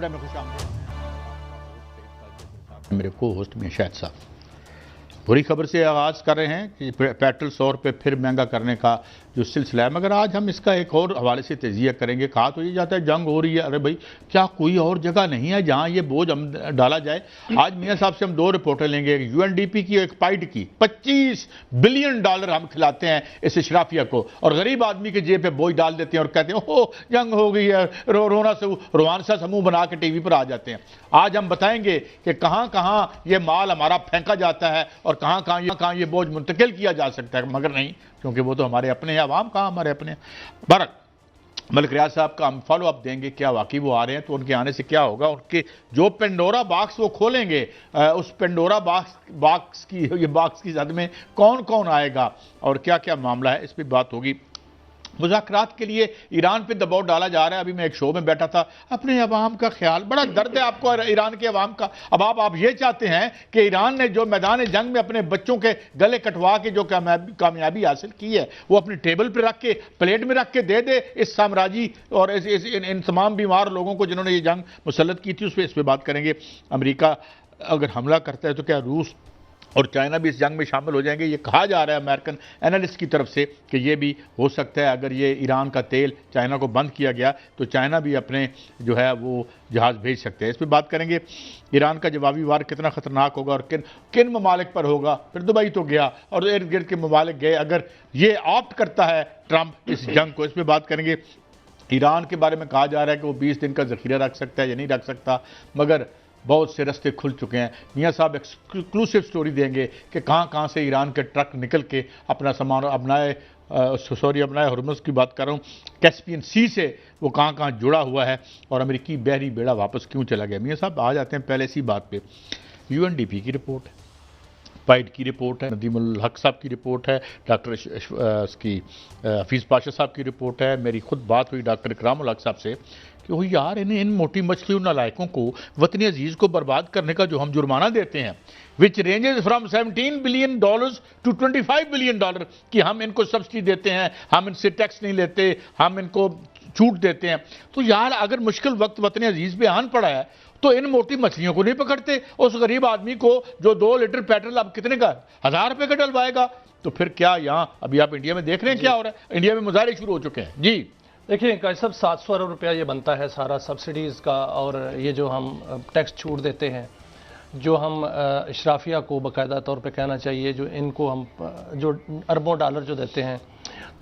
Camera में खुश आमदीद। मेरे को होस्ट में शायद साहब बुरी खबर से आगाज़ कर रहे हैं कि पेट्रोल 100 रुपये फिर महंगा करने का जो सिलसिला है, मगर आज हम इसका एक और हवाले से तजिया करेंगे। कहा तो ये जाता है जंग हो रही है, अरे भाई क्या कोई और जगह नहीं है जहां ये बोझ हम डाला जाए। आज मियां साहब से हम दो रिपोर्टें लेंगे, एक UNDP की, एक पाइड की। $25 बिलियन हम खिलाते हैं इस इशराफिया को और गरीब आदमी के जेब पे बोझ डाल देते हैं और कहते हैं ओह जंग हो गई है, रोवानसा समूह बना के टीवी पर आ जाते हैं। आज हम बताएंगे कि कहां कहां ये माल हमारा फेंका जाता है और कहां कहां ये बोझ मुंतकिल किया जा सकता है, मगर नहीं, क्योंकि वो तो हमारे अपने हैं। अवाम कहां हमारे अपने। बरक मलिक रियाज साहब का हम फॉलो अप देंगे, क्या वाकई वो आ रहे हैं, तो उनके आने से क्या होगा, उनके जो पेंडोरा बॉक्स वो खोलेंगे, उस पेंडोरा बॉक्स की जद में कौन कौन आएगा और क्या क्या मामला है, इस पर बात होगी। मुज़ाकरात के लिए ईरान पे दबाव डाला जा रहा है। अभी मैं एक शो में बैठा था, अपने अवाम का ख्याल, बड़ा दर्द है आपको ईरान के अवाम का। अब आप ये चाहते हैं कि ईरान ने जो मैदान जंग में अपने बच्चों के गले कटवा के जो कामयाबी हासिल की है, वो अपनी टेबल पर रख के, प्लेट में रख के दे दे इस साम्राज्य और इन तमाम बीमार लोगों को जिन्होंने ये जंग मुसल्लत की थी। इस पर बात करेंगे। अमेरिका अगर हमला करता है तो क्या रूस और चाइना भी इस जंग में शामिल हो जाएंगे? ये कहा जा रहा है अमेरिकन एनालिस्ट की तरफ से कि ये भी हो सकता है। अगर ये ईरान का तेल चाइना को बंद किया गया तो चाइना भी अपने जो है वो जहाज़ भेज सकते हैं। इस पर बात करेंगे। ईरान का जवाबी वार कितना ख़तरनाक होगा और किन ममालिक पर होगा। फिर दुबई तो गया और इर्द गिर्द के ममालिक गए। अगर ये ऑप्ट करता है ट्रंप इस जंग को, इस पर बात करेंगे। ईरान के बारे में कहा जा रहा है कि वो 20 दिन का ज़ख़ीरा रख सकता है या नहीं रख सकता, मगर बहुत से रास्ते खुल चुके हैं। मियां साहब एक्सक्लूसिव स्टोरी देंगे कि कहां कहां से ईरान के ट्रक निकल के अपना सामान अपनाए हरमुज़ की बात कर रहा हूं, कैस्पियन सी से वो कहां कहां जुड़ा हुआ है और अमेरिकी बहरी बेड़ा वापस क्यों चला गया। मियां साहब आ जाते हैं पहले इसी बात पे। UNDP की रिपोर्ट है, पाइड की रिपोर्ट है, नदीमुल हक साहब की रिपोर्ट है, डॉक्टर हफीज़ पाशा साहब की रिपोर्ट है। मेरी खुद बात हुई डॉक्टर इकरामुल हक साहब से कि वो यार इन मोटी मछली नालायकों को, वतनी अजीज़ को बर्बाद करने का जो हम जुर्माना देते हैं, which ranges from $17 billion to $25 billion कि हम इनको सब्सिडी देते हैं, हम इनसे टैक्स नहीं लेते, हम इनको छूट देते हैं। तो यार अगर मुश्किल वक्त वतनी अजीज़ पे आन पड़ा है तो इन मोटी मछलियों को नहीं पकड़ते। उस गरीब आदमी को जो 2 लीटर पेट्रोल अब कितने का, 1000 रुपये का डलवाएगा, तो फिर क्या यहाँ अभी आप इंडिया में देख रहे हैं क्या हो रहा है। इंडिया में मुजाहरे शुरू हो चुके हैं। जी देखिए काजी साहब, 700 अरब रुपया ये बनता है सारा सब्सिडीज़ का, और ये जो हम टैक्स छूट देते हैं, जो हम इशराफिया को बाकायदा तौर पे कहना चाहिए, जो इनको हम जो अरबों डॉलर जो देते हैं,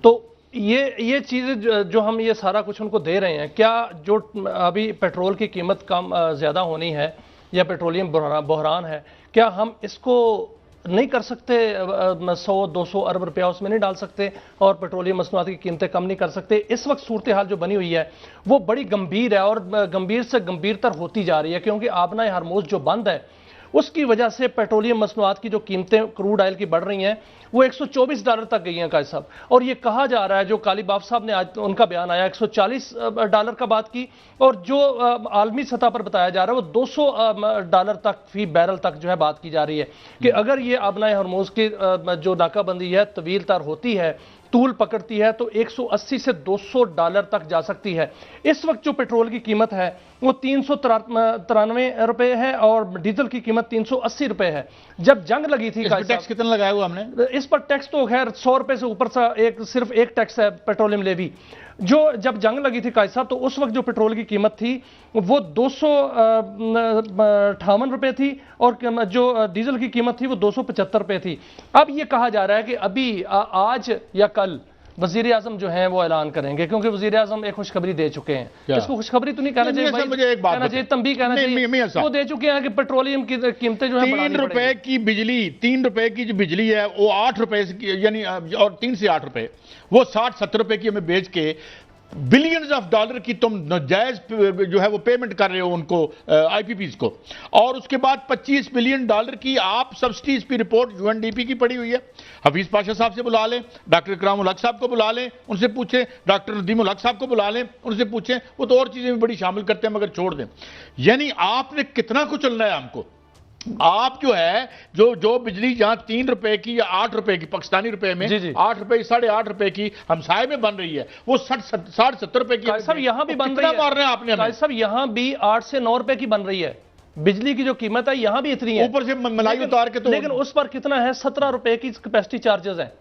तो ये चीज़ें जो हम ये सारा कुछ उनको दे रहे हैं, क्या जो अभी पेट्रोल की कीमत कम ज़्यादा होनी है या पेट्रोलियम बहरान है, क्या हम इसको नहीं कर सकते? 100-200 अरब रुपया उसमें नहीं डाल सकते और पेट्रोलियम मसनूआत की कीमतें कम नहीं कर सकते? इस वक्त सूरत हाल जो बनी हुई है वो बड़ी गंभीर है और गंभीर से गंभीरतर होती जा रही है, क्योंकि आबना हरमुज़ जो बंद है उसकी वजह से पेट्रोलियम मसनूआत की जो कीमतें क्रूड ऑयल की बढ़ रही हैं वो $124 तक गई हैं काजी साहब। और ये कहा जा रहा है, जो कालीबाफ साहब ने आज उनका बयान आया, $140 का बात की, और जो आलमी सतह पर बताया जा रहा है वो $200 तक फी बैरल तक जो है बात की जा रही है कि अगर ये आबना हरमुज़ की जो नाकाबंदी है तवील तर होती है, तूल पकड़ती है, तो $180 से $200 तक जा सकती है। इस वक्त जो पेट्रोल की कीमत है वो 393 रुपए है और डीजल की कीमत 380 रुपए है। जब जंग लगी थी, इस पर टैक्स कितना लगाया हुआ हमने? इस पर टैक्स तो खैर 100 रुपए से ऊपर सा सिर्फ एक टैक्स है, पेट्रोलियम लेवी। जो जब जंग लगी थी काजी साहब, तो उस वक्त जो पेट्रोल की कीमत थी वो 258 रुपए थी और जो डीजल की कीमत थी वो 275 रुपए थी। अब ये कहा जा रहा है कि अभी आज या कल वजीर आजम जो हैं वो ऐलान करेंगे, क्योंकि वजीर आजम एक खुशखबरी दे चुके हैं। इसको खुशखबरी तो नहीं कहना चाहिए, मुझे एक बात कहना चाहिए, तंबीह कहना चाहिए। वो दे चुके हैं कि पेट्रोलियम की कीमतें जो है 3 रुपए की बिजली, 3 रुपए की जो बिजली है वो 8 रुपए यानी, और 3 से 8 रुपए, वो 60-70 रुपए की हमें बेच के बिलियंस ऑफ डॉलर की तुम नाजायज जो है वो पेमेंट कर रहे हो उनको, IPPs को, और उसके बाद $25 बिलियन की आप सब्सिडीज की रिपोर्ट UNDP की पड़ी हुई है। हफीज पाशा साहब से बुला लें, डॉक्टर इकरामुल हक साहब को बुला लें, उनसे पूछें, डॉक्टर नदीमुल हक साहब को बुला लें, उनसे पूछें, वो तो और चीजें भी बड़ी शामिल करते हैं मगर छोड़ दें। यानी आपने कितना कुछ चलना है हमको, आप जो है जो बिजली जहां 3 रुपए की या 8 रुपए की पाकिस्तानी रुपए में, जी जी 8 रुपए 8.5 रुपए की हमसाये में बन रही है, वो 60-70 रुपए की सब यहां भी बन रही है। मार रहे हैं आपने हमें। सब यहां भी 8 से 9 रुपए की बन रही है बिजली की, जो कीमत है यहां भी इतनी है, ऊपर से मलाई उतार के। तो लेकिन उस पर कितना है, 17 रुपए की कैपेसिटी चार्जेस हैं,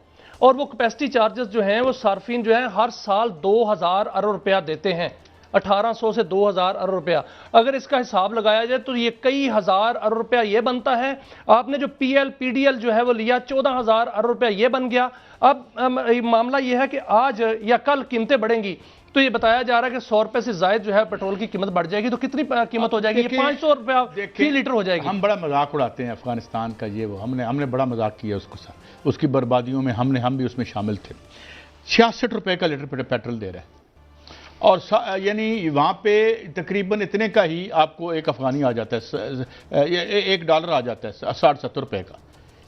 और वो कैपेसिटी चार्जेस जो हैं वो सार्फिन जो है हर साल 2000 अरब रुपया देते हैं, 1800 से 2000 अरब रुपया। अगर इसका हिसाब लगाया जाए तो ये कई हजार अरब रुपया ये बनता है। आपने जो PL-PDL जो है वो लिया 14000 अरब रुपया ये बन गया। अब मामला ये है कि आज या कल कीमतें बढ़ेंगी तो ये बताया जा रहा है कि 100 रुपए से ज्यादा जो है पेट्रोल की कीमत बढ़ जाएगी, तो कितनी कीमत हो जाएगी, ये 500 रुपया फी लीटर हो जाएगी। हम बड़ा मजाक उड़ाते हैं अफगानिस्तान का, ये वो हमने बड़ा मजाक किया उसको साथ, उसकी बर्बादियों में हम भी उसमें शामिल थे। 66 रुपए का लीटर पेट्रोल दे रहा है, और यानी वहाँ पे तकरीबन इतने का ही आपको एक अफगानी आ जाता है, $1 आ जाता है 60-70 रुपए का।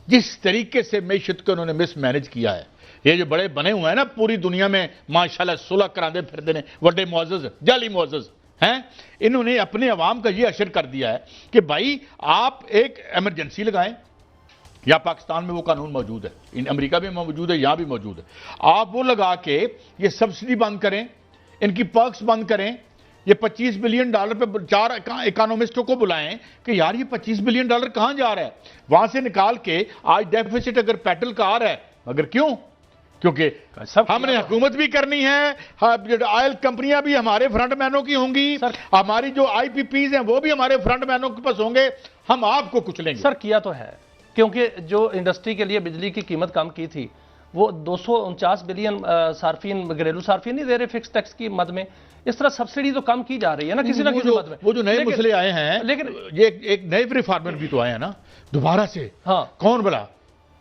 जिस तरीके से मैशत को उन्होंने मिसमैनेज किया है, ये जो बड़े बने हुए हैं ना पूरी दुनिया में माशाल्लाह सुलह करांदे फिरते हैं, बड़े मुअज़्ज़ज़ जाली मुअज़्ज़ज़ हैं, इन्होंने अपने अवाम का ये असर कर दिया है कि भाई आप एक इमरजेंसी लगाएं, या पाकिस्तान में वो कानून मौजूद है, अमेरिका में मौजूद है, यहाँ भी मौजूद है, आप वो लगा के ये सब्सिडी बंद करें, इनकी पर्क्स बंद करें, ये $25 बिलियन पे 4 इकोनॉमिस्टों को बुलाएं कि यार ये $25 बिलियन कहां जा रहा है, वहां से निकाल के आज डेफिसिट अगर पेट्रोल का आ रहा है, मगर क्यों? क्योंकि हमने हुकूमत भी करनी है, ऑयल कंपनियां भी हमारे फ्रंटमैनों की होंगी, हमारी जो IPPs हैं वो भी हमारे फ्रंटमैनों के पास होंगे, हम आपको कुचलेंगे। सर किया तो है, क्योंकि जो इंडस्ट्री के लिए बिजली की कीमत कम की थी वो 249 बिलियन सार्फिन, घरेलू सार्फिन नहीं दे रहे फिक्स टैक्स की मद में, इस तरह सब्सिडी तो कम की जा रही है ना किसी ना किसी मद में। वो जो नए मसले आए हैं, लेकिन ये एक नए रिफॉर्मर भी तो आए हैं ना दोबारा से। हाँ, कौन बड़ा?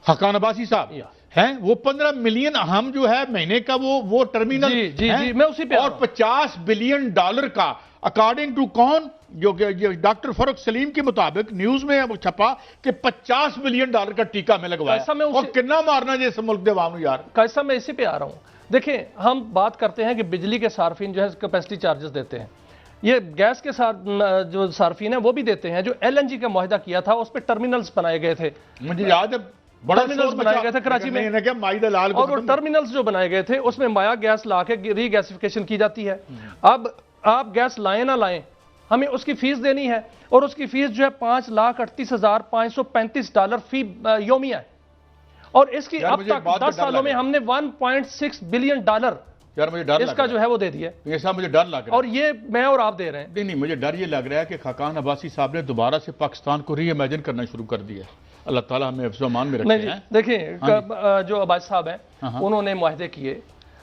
हकान अब्बासी साहब हैं, वो 15 मिलियन हम जो है महीने का वो टर्मिनल, जी, मैं उसी पे, और $50 बिलियन का अकॉर्डिंग टू कौन, जो डॉक्टर फरूख सलीम के मुताबिक न्यूज में वो छपा कि $50 बिलियन का टीका में लगवाया, और कितना मारना जिस मुल्क के अवाम यार। कैसा मैं इसी पे आ रहा हूं, देखिए हम बात करते हैं कि बिजली के सार्फिन जो है कैपेसिटी चार्जेस देते हैं, ये गैस के साथ जो सार्फिन है वो भी देते हैं। जो LNG का मुआहदा किया था उस पर टर्मिनल्स बनाए गए थे, मुझे याद है, टर्मिनल्स बनाए गए थे कराची में, और वो टर्मिनल्स जो बनाए गए थे उसमें माया गैस लाके रीगैसिफिकेशन की जाती है। अब आप गैस लाएं ना लाएं, हमें उसकी फीस देनी है, और उसकी फीस जो है $5,38,535 फी योमिया है, और इसकी अब तक 10 सालों में हमने $1.6 बिलियन यार मुझे डर इसका जो है वो दे दिया। ऐसा मुझे डर लग रहा है, और ये मैं और आप दे रहे हैं। नहीं, मुझे डर ये लग रहा है कि खाकान अब्बासी साहब ने दोबारा से पाकिस्तान को री इमेजिन करना शुरू कर दिया। अल्लाह ताला हमें हिफ्ज़-ओ-अमान में रखे हैं। देखिए जो अब्बासी साहब हैं उन्होंने मुआहदे किए,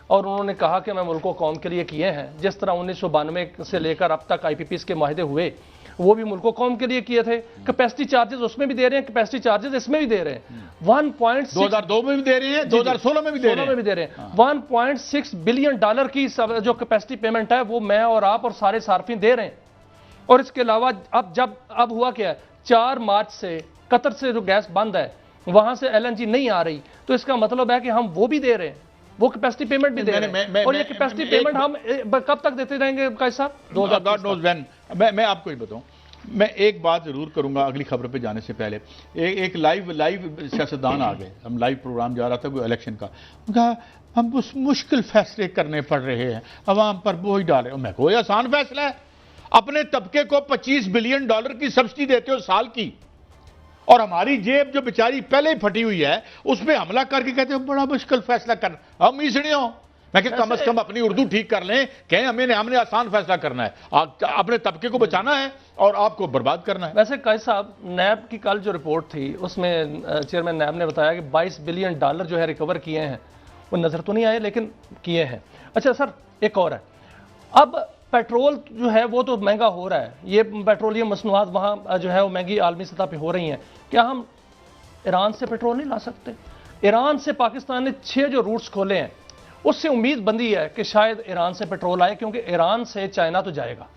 और उन्होंने कहा कि मैं मुल्क कौम के लिए किए हैं, जिस तरह 1992 से लेकर अब तक IPPs के मुआहदे हुए वो भी मुल्क कौम के लिए किए थे। कैपेसिटी चार्जेस उसमें भी दे रहे हैं, कैपेसिटी चार्जेस इसमें भी दे रहे हैं, 2002 में भी दे रहे हैं, 2016 में भी दे रहे हैं, $1.6 बिलियन की जो कैपेसिटी पेमेंट है वो मैं और आप और सारे सार्फिन दे रहे हैं। और इसके अलावा अब हुआ क्या है, 4 मार्च से कतर से जो गैस बंद है वहां से LNG नहीं आ रही, तो इसका मतलब है कि हम वो भी दे रहे हैं, वो कैपेसिटी पेमेंट भी दे रहे हैं, और ये कैपेसिटी पेमेंट हम कब तक देते रहेंगे साहब? मैं आपको ही बताऊं, मैं एक बात जरूर करूंगा अगली खबर पे जाने से पहले। एक लाइव सियासतदान आ गए, हम लाइव प्रोग्राम जा रहा था कोई इलेक्शन का, कहा हम उस मुश्किल फैसले करने पड़ रहे हैं, अवाम पर बोझ डाल रहे हो। मैं कोई आसान फैसला है, अपने तबके को $25 बिलियन की सब्सिडी देते हो साल की, और हमारी जेब जो बेचारी पहले ही फटी हुई है उस पर हमला करके कहते हो बड़ा मुश्किल फैसला करना। हम इसलिए हो, मैं कि कम से कम अपनी उर्दू ठीक कर लें, कहें हमने आसान फैसला करना है, अपने तबके को बचाना है और आपको बर्बाद करना है। वैसे कैस साहब, नैब की कल जो रिपोर्ट थी उसमें चेयरमैन नैब ने बताया कि $22 बिलियन जो है रिकवर किए हैं, वो नजर तो नहीं आए लेकिन किए हैं। अच्छा सर, एक और है, अब पेट्रोल जो है वो तो महंगा हो रहा है, ये पेट्रोलियम मसनूआत वहाँ जो है वो महंगी आलमी सतह पे हो रही हैं, क्या हम ईरान से पेट्रोल नहीं ला सकते? ईरान से पाकिस्तान ने 6 जो रूट्स खोले हैं, उससे उम्मीद बंदी है कि शायद ईरान से पेट्रोल आए, क्योंकि ईरान से चाइना तो जाएगा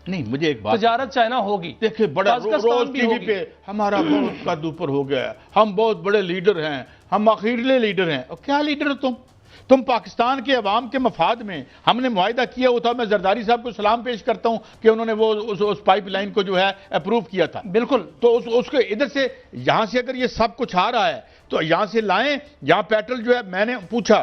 नहीं। मुझे एक बात, तजारत चाइना होगी, देखिए बड़ा रोज टीवी पे हमारा बहुत कद ऊपर हो गया, हम बहुत बड़े लीडर हैं, हम अखीरले लीडर हैं। और क्या लीडर हो तुम? तुम पाकिस्तान के अवाम के मफाद में, हमने मुआहिदा किया हुआ था, मैं जरदारी साहब को सलाम पेश करता हूं कि उन्होंने वो उस पाइपलाइन को जो है अप्रूव किया था। बिल्कुल। तो उसको इधर से, यहां से अगर ये सब कुछ आ रहा है तो यहां से लाएं। यहां पेट्रोल जो है, मैंने पूछा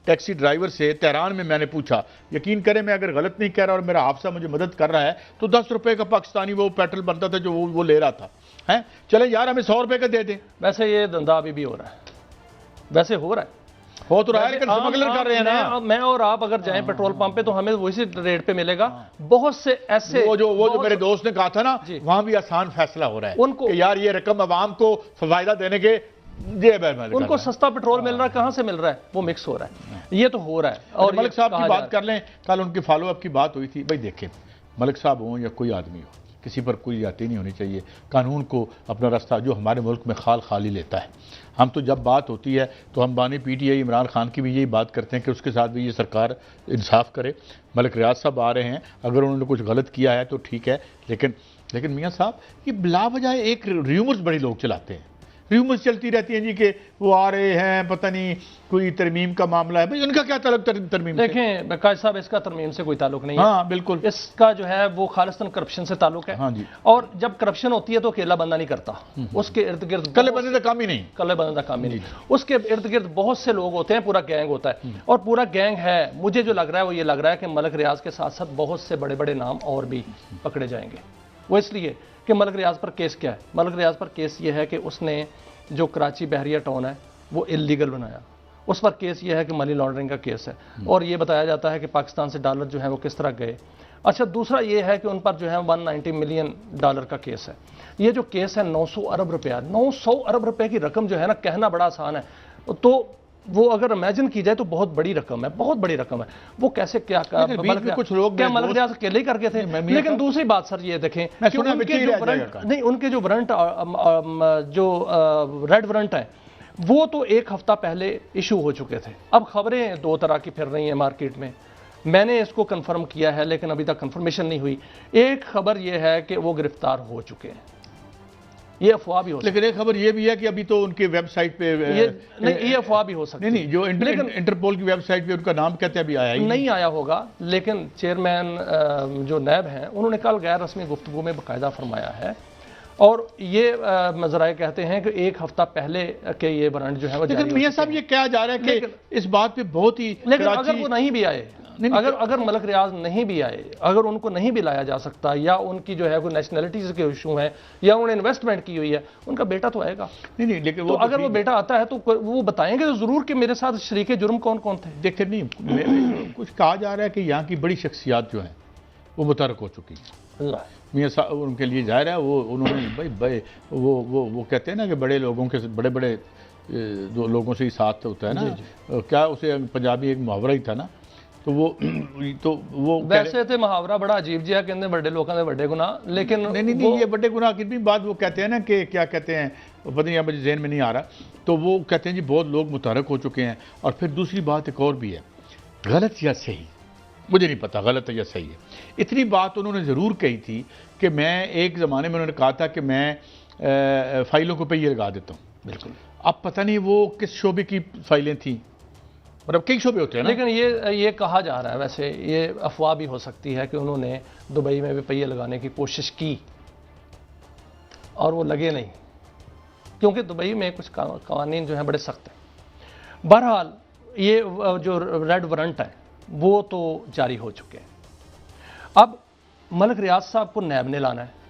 टैक्सी ड्राइवर से तेहरान में, मैंने पूछा, यकीन करें मैं अगर गलत नहीं कह रहा और मेरा हाफसा मुझे मदद कर रहा है, तो 10 रुपए का पाकिस्तानी वो पेट्रोल बनता था जो वो ले रहा था। हैं, चले यार हमें 100 रुपए का दे दें। वैसे ये धंधा अभी भी हो रहा है, वैसे हो रहा है, हो तो रहा है, लेकिन स्मगलर कर रहे हैं ना। मैं और आप अगर जाएं पेट्रोल पंप पे तो हमें वही रेट पे मिलेगा। बहुत से ऐसे, वो जो मेरे दोस्त ने कहा था ना, वहां भी आसान फैसला हो रहा है उनको कि यार ये रकम अवाम को फायदा देने के, उनको सस्ता पेट्रोल मिल रहा है, कहां से मिल रहा है, वो मिक्स हो रहा है, ये तो हो रहा है। और मलिक साहब की बात कर लें, कल उनकी फॉलो अप की बात हुई थी। भाई देखें, मलिक साहब हो या कोई आदमी हो, किसी पर कोई जाती नहीं होनी चाहिए। कानून को अपना रास्ता, जो हमारे मुल्क में खाली लेता है। हम तो जब बात होती है तो हम बानी PTI इमरान खान की भी यही बात करते हैं कि उसके साथ भी ये सरकार इंसाफ करे। मलिक रियाज साहब आ रहे हैं, अगर उन्होंने कुछ गलत किया है तो ठीक है, लेकिन मियाँ साहब ये बिला वजह एक र्यूमर्स बड़े लोग चलाते हैं, र्यूमर्स चलती रहती हैं जी कि वो आ रहे हैं, पता नहीं कोई तरमीम का मामला है। भाई उनका क्या ताल्लुक तरमीम? देखें बकाश साहब, इसका तरमीम से कोई ताल्लुक नहीं है। हाँ बिल्कुल, इसका जो है वो खालिस्तान करप्शन से ताल्लुक है। हाँ जी। और जब करप्शन होती है तो अकेला बंदा नहीं करता, उसके इर्द गिर्द कल्ले बंदे का काम ही नहीं, कल्ले बंदे का काम ही नहीं, उसके इर्द गिर्द बहुत से लोग होते हैं, पूरा गैंग होता है। और पूरा गैंग है, मुझे जो लग रहा है वो ये लग रहा है कि मलिक रियाज के साथ साथ बहुत से बड़े बड़े नाम और भी पकड़े जाएंगे। वो इसलिए कि मलिक रियाज पर केस क्या है? मलिक रियाज पर केस ये है कि उसने जो कराची बहरिया टाउन है वो इलीगल बनाया, उस पर केस ये है कि मनी लॉन्ड्रिंग का केस है। और ये बताया जाता है कि पाकिस्तान से डॉलर जो है वो किस तरह गए। अच्छा, दूसरा ये है कि उन पर जो है 190 मिलियन डॉलर का केस है। ये जो केस है 900 अरब रुपया, 900 अरब रुपए की रकम जो है ना, कहना बड़ा आसान है, तो वो अगर इमेजिन की जाए तो बहुत बड़ी रकम है, बहुत बड़ी रकम है। वो कैसे क्या कुछ लोग क्या मलिक रियाज अकेले ही करके थे। लेकिन दूसरी बात सर ये देखें कि उनके जो वारंट, जो रेड वारंट है, वो तो एक हफ्ता पहले इशू हो चुके थे। अब खबरें दो तरह की फिर रही हैं मार्केट में, मैंने इसको कंफर्म किया है लेकिन अभी तक कंफर्मेशन नहीं हुई। एक खबर यह है कि वो गिरफ्तार हो चुके हैं, ये अफवाह भी हो सकती है। लेकिन एक खबर ये भी है कि अभी तो उनके वेबसाइट पे ये अफवाह भी हो सकती है। नहीं, जो इंटरपोल की वेबसाइट पे उनका नाम कहते हैं अभी आया ही नहीं आया होगा। लेकिन चेयरमैन जो नैब हैं, उन्होंने कल गैर रस्मी गुफ्तगू में बाकायदा फरमाया है, और ये मजराए कहते हैं कि एक हफ्ता पहले के ये वारंट जो है वो। लेकिन मियां साहब ये क्या जा रहा है कि इस बात पे बहुत ही, लेकिन अगर वो नहीं भी आए, अगर मलिक रियाज नहीं भी आए, अगर उनको नहीं भी लाया जा सकता, या उनकी जो है कोई नेशनलिटीज के इशू है, या उन्होंने इन्वेस्टमेंट की हुई है, उनका बेटा तो आएगा। नहीं, लेकिन तो अगर वो बेटा आता है तो वो बताएंगे तो जरूर कि मेरे साथ शरीके जुर्म कौन कौन थे। देखिए, नहीं कुछ कहा जा रहा है कि यहाँ की बड़ी शख्सियात जो हैं वो मुतरक हो चुकी हैं। मियाँ साहब उनके लिए जाहिर है, वो उन्होंने भाई वो कहते हैं ना कि बड़े लोगों के, बड़े जो लोगों से ही साथ होता है ना, क्या उसे पंजाबी एक मुहावरा ही था ना, तो वो वैसे थे मुहावरा बड़ा अजीब जिहा, कहते बड़े लोगों के बड़े गुनाह। लेकिन नहीं, ये बड़े गुनाह की भी बात वो कहते हैं ना कि क्या कहते हैं, पता नहीं, मुझे ज़हन में नहीं आ रहा। तो वो कहते हैं जी बहुत लोग मुतहरक हो चुके हैं। और फिर दूसरी बात एक और भी है, गलत या सही मुझे नहीं पता, गलत है या सही है, इतनी बात उन्होंने ज़रूर कही थी कि मैं एक ज़माने में, उन्होंने कहा था कि मैं फ़ाइलों को पे ये लगा देता हूँ। बिल्कुल, अब पता नहीं वो किस शोबे की फ़ाइलें थी, मतलब कई शोबे होते हैं ना। लेकिन ये कहा जा रहा है, वैसे ये अफवाह भी हो सकती है कि उन्होंने दुबई में भी पहिए लगाने की कोशिश की और वो लगे नहीं, क्योंकि दुबई में कुछ कानून जो है बड़े सख्त हैं। बहरहाल ये जो रेड वारंट है वो तो जारी हो चुके हैं। अब मलिक रियाज साहब को नैब ने लाना है।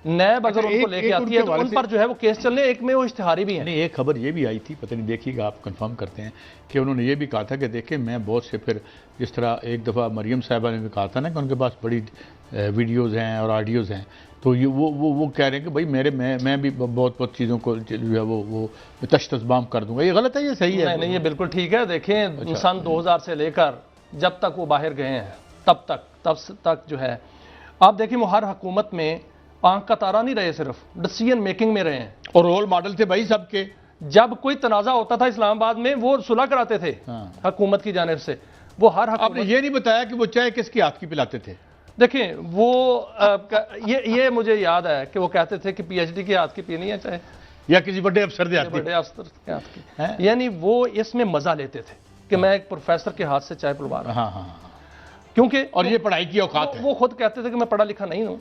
नैब अगर उनको लेके आती है तो उन पर जो है वो केस चलने, एक में वो इश्तिहारी भी है। नहीं, एक खबर ये भी आई थी, पता नहीं देखिएगा आप, कंफर्म करते हैं, कि उन्होंने ये भी कहा था कि देखें मैं बहुत से, फिर जिस तरह एक दफ़ा मरियम साहिबा ने भी कहा था ना कि उनके पास बड़ी वीडियोज़ हैं और ऑडियोज़ हैं, तो ये वो कह रहे हैं कि भाई मैं भी बहुत चीज़ों को जो है वो तश्तज़बाम कर दूंगा। ये गलत है, ये सही है? नहीं, ये बिल्कुल ठीक है। देखें, सन 2000 से लेकर जब तक वो बाहर गए हैं तब तक जो है, आप देखें वो हर हुकूमत में आंख का तारा नहीं रहे, सिर्फ डिसीजन मेकिंग में रहे हैं, और रोल मॉडल थे भाई सबके। जब कोई तनाज़ा होता था इस्लामाबाद में, वो सुलह कराते थे हुकूमत की जानिब से। वो हर आपने ये नहीं बताया कि वो चाय किसकी हाथ की पिलाते थे। देखें वो ये मुझे याद है कि वो कहते थे कि PhD की हाथ की पीनी है चाहे, या किसी बड़े अफसर के हाथ की, यानी वो इसमें मजा लेते थे। कि मैं एक प्रोफेसर के हाथ से चाय पिलवा रहा हूं। हाँ हाँ, क्योंकि और ये पढ़ाई की औकात है। वो खुद कहते थे कि मैं पढ़ा लिखा नहीं हूं,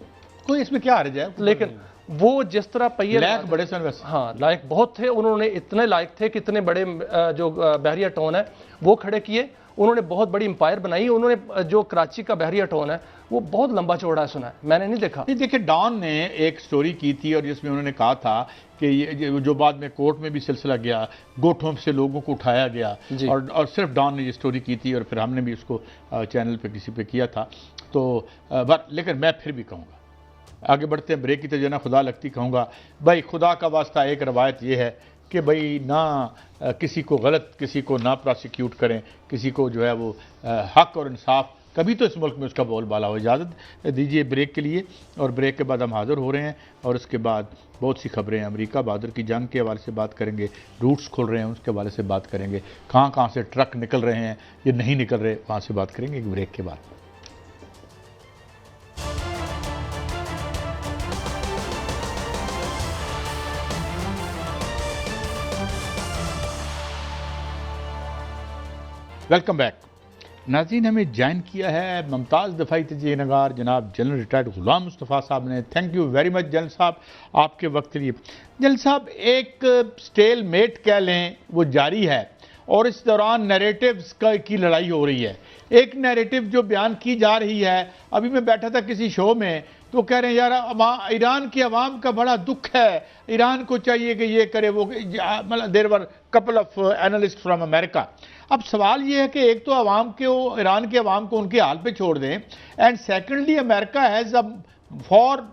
कोई इसमें क्या हर्ज है, लेकिन वो जिस तरह पहिए लायक बड़े सन वैसे। हाँ, लायक बहुत थे, उन्होंने इतने लायक थे कि इतने बड़े जो बहरिया टाउन है वो खड़े किए, उन्होंने बहुत बड़ी एम्पायर बनाई। उन्होंने जो कराची का बहरिया टाउन है वो बहुत लंबा चौड़ा है, सुना है, मैंने नहीं देखा। देखिए, डॉन ने एक स्टोरी की थी और जिसमें उन्होंने कहा था कि ये जो बाद में कोर्ट में भी सिलसिला गया, गोठों से लोगों को उठाया गया, और सिर्फ डॉन ने ये स्टोरी की थी और फिर हमने भी उसको चैनल पे किसी पे किया था। तो लेकिन मैं फिर भी कहूँगा, आगे बढ़ते हैं ब्रेक की तरफ, ना खुदा लगती कहूँगा, भाई खुदा का वास्ता एक रवायत ये है कि भाई ना किसी को गलत, किसी को ना प्रोसिक्यूट करें, किसी को जो है वो हक और इंसाफ, कभी तो इस मुल्क में उसका बोलबाला हो। इजाज़त दीजिए ब्रेक के लिए, और ब्रेक के बाद हम हाज़िर हो रहे हैं और उसके बाद बहुत सी खबरें हैं। अमेरिका बहादुर की जंग के हवाले से बात करेंगे, रूट्स खुल रहे हैं उसके हवाले से बात करेंगे, कहाँ कहाँ से ट्रक निकल रहे हैं, ये नहीं निकल रहे, वहाँ से बात करेंगे एक ब्रेक के बाद। वेलकम बैक नाज़रीन, हमें ज्वाइन किया है मुमताज़ दफ़ाई तजिए नगार जनाब जनरल रिटायर्ड ग़ुलाम मुस्तफ़ा साहब ने। Thank you very much general साहब आपके वक्त के लिए। जनरल साहब, एक स्टेल मेट कह लें वो जारी है और इस दौरान नैरेटिव्स की लड़ाई हो रही है। एक नैरेटिव जो बयान की जा रही है, अभी मैं बैठा था किसी शो में तो कह रहे हैं यार ईरान की आवाम का बड़ा दुख है, ईरान को चाहिए कि ये करे वो, मतलब there were couple of analyst from America. अब सवाल ये है कि एक तो आवाम के वो ईरान के आवाम को उनके हाल पे छोड़ दें, and secondly America has a far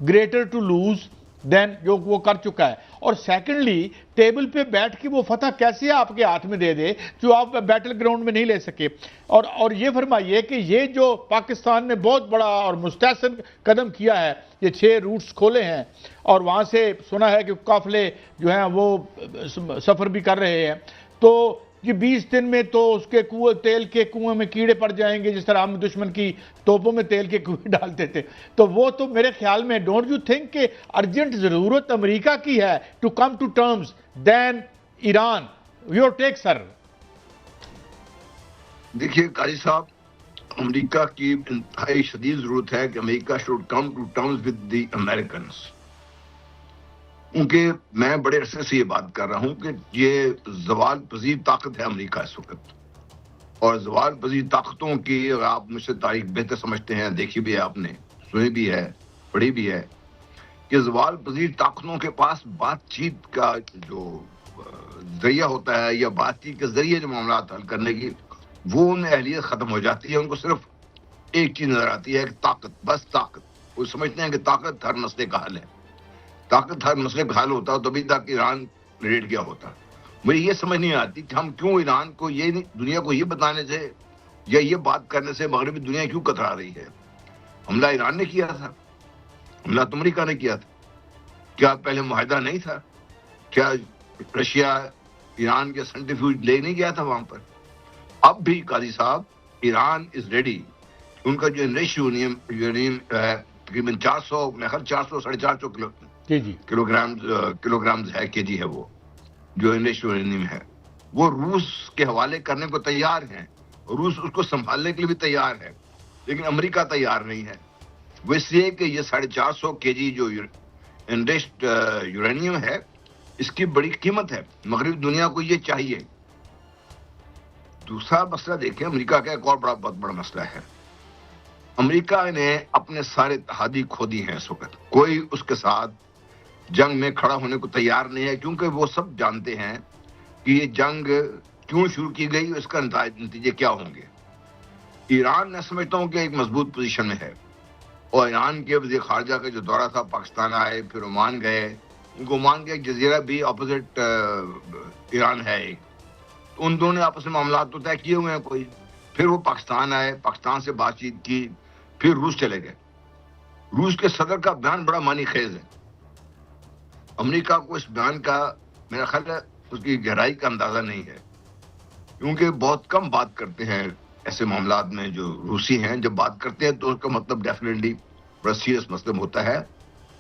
greater to lose than जो वो कर चुका है, और सेकेंडली टेबल पे बैठ के वो फतह कैसे आपके हाथ में दे दे जो आप बैटल ग्राउंड में नहीं ले सके। और ये फरमाइए कि ये जो पाकिस्तान ने बहुत बड़ा और मुस्तहसन कदम किया है, ये 6 रूट्स खोले हैं और वहाँ से सुना है कि काफिले जो हैं वो सफ़र भी कर रहे हैं, तो कि 20 दिन में तो उसके कुएं, तेल के कुएं में कीड़े पड़ जाएंगे, जिस तरह हम दुश्मन की तोपों में तेल के कुएं डालते थे। तो वो तो मेरे ख्याल में, डोंट यू थिंक कि अर्जेंट ज़रूरत अमेरिका की है to come to terms then Iran? Your take sir. देखिए काजी साहब, अमेरिका की इंतहाई शदीद जरूरत है कि America should come to terms with the American, क्योंकि मैं बड़े अरसे से ये बात कर रहा हूं कि ये ज़वाल पजीर ताकत है अमेरिका इस वक्त, और ज़वाल पजीर ताकतों की आप मुझसे तारीख बेहतर समझते हैं, देखी भी है आपने, सुनी भी है, पढ़ी भी है कि ज़वाल पजीर ताकतों के पास बातचीत का जो जरिया होता है या बातचीत के जरिए जो मामला हल करने की, वो उन्हें अहलियत खत्म हो जाती है। उनको सिर्फ एक चीज नजर आती है कि ताकत, बस ताकत। वो समझते हैं कि ताकत हर मसले का हल है, ताकत हर मसले का हल होता, तभी तक ईरान रेड किया होता। मुझे ये समझ नहीं आती कि हम क्यों ईरान को ये दुनिया को ये बताने से या ये बात करने से मगरबी दुनिया क्यों कतरा रही है। हमला ईरान ने किया था, हमला तो अमेरिका ने किया था, क्या पहले मुआहदा नहीं था? क्या रशिया ईरान के सेंट्रीफ्यूज ले नहीं गया था वहां पर? अब भी काजी साहब, ईरान इज रेडी। उनका जो इनरिच्ड यूरेनियम तकरीबन 400 साढ़े 400 किलोग्राम है, केजी है, वो जो इनरिच्ड यूरेनियम है, वो रूस के हवाले करने को तैयार है, रूस उसको संभालने के लिए भी तैयार है, लेकिन अमेरिका तैयार नहीं है। वो इसलिए कि ये 450 केजी जो इनरिच्ड यूरेनियम है, इसकी बड़ी कीमत है, मगरबी दुनिया को ये चाहिए। दूसरा मसला देखें, अमेरिका का एक और बहुत बड़ा मसला है। अमेरिका ने अपने सारे इत्तेहादी खो दिए हैं इस वक्त, कोई उसके साथ जंग में खड़ा होने को तैयार नहीं है, क्योंकि वो सब जानते हैं कि ये जंग क्यों शुरू की गई, इसका नतीजे क्या होंगे। ईरान मैं समझता हूं कि एक मजबूत पोजीशन में है, और ईरान के वज़ीर खारजा का जो दौरा था, पाकिस्तान आए, फिर ओमान गए। उनको ओमान का एक जजीरा भी अपोजिट ईरान है एक, तो उन दोनों ने आपस में मामला तो तय किए हुए हैं कोई। फिर वो पाकिस्तान आए, पाकिस्तान से बातचीत की, फिर रूस चले गए। रूस के सदर का बयान बड़ा मानी खेज है। अमेरिका को इस बयान का मेरा ख्याल है उसकी गहराई का अंदाजा नहीं है, क्योंकि बहुत कम बात करते हैं ऐसे मामलात में जो रूसी हैं। जब बात करते हैं तो उसका मतलब डेफिनेटली बड़ा सीरियस मसला होता है।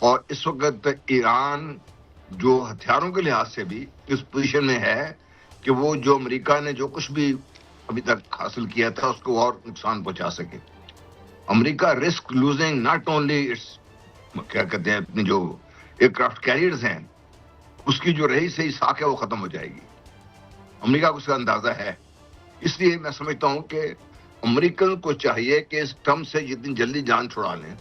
और इस वक्त ईरान जो हथियारों के लिहाज से भी इस पोजीशन में है कि वो जो अमेरिका ने जो कुछ भी अभी तक हासिल किया था उसको और नुकसान पहुंचा सके। America risk losing not only it's, क्या कहते हैं, अपनी जो एयरक्राफ्ट कैरियर्स हैं उसकी जो रही सही साख है वो खत्म हो जाएगी। अमेरिका को उसका अंदाजा है। इसलिए मैं समझता हूं कि अमेरिकन को चाहिए कि इस ट्रंप से जितनी जल्दी जान छुड़ा लें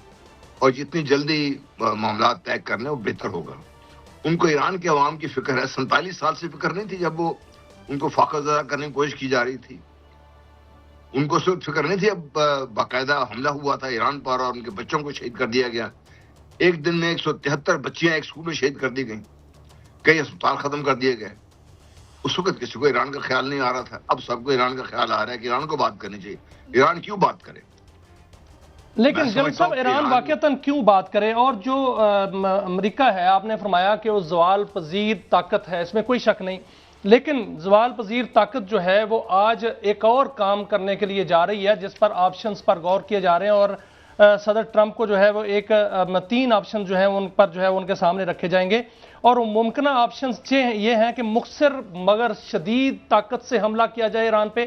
और जितनी जल्दी मामला तय कर लें वो बेहतर होगा। उनको ईरान के अवाम की फिक्र है। 47 साल से फिक्र नहीं थी जब वो उनको फाकाज़दा करने की कोशिश की जा रही थी। उनको सिर्फ फिक्र नहीं थी, अब बाकायदा हमला हुआ था ईरान पर और उनके बच्चों को शहीद कर दिया गया। एक दिन में 173 बच्चियां एक स्कूल में शहीद कर दी गई, कई अस्पताल खत्म कर दिए गए। उस वक्त किसी को ईरान का ख्याल नहीं आ रहा था, अब सबको ईरान का ख्याल आ रहा है कि ईरान को बात करनी चाहिए। ईरान क्यों बात करे? लेकिन जब सब ईरान वाकईतन क्यों बात करे? और जो अमेरिका है, आपने फरमाया कि वो ज़वाल पजीर ताकत है, इसमें कोई शक नहीं, लेकिन ज़वाल पजीर ताकत जो है वो आज एक और काम करने के लिए जा रही है जिस पर ऑप्शंस पर गौर किए जा रहे हैं। और सदर ट्रंप को जो है वो एक 3 ऑप्शन जो है उन पर जो है उनके सामने रखे जाएंगे। और मुमकिन ऑप्शंस ये हैं कि मुख्तर मगर शदीद ताकत से हमला किया जाए ईरान पे।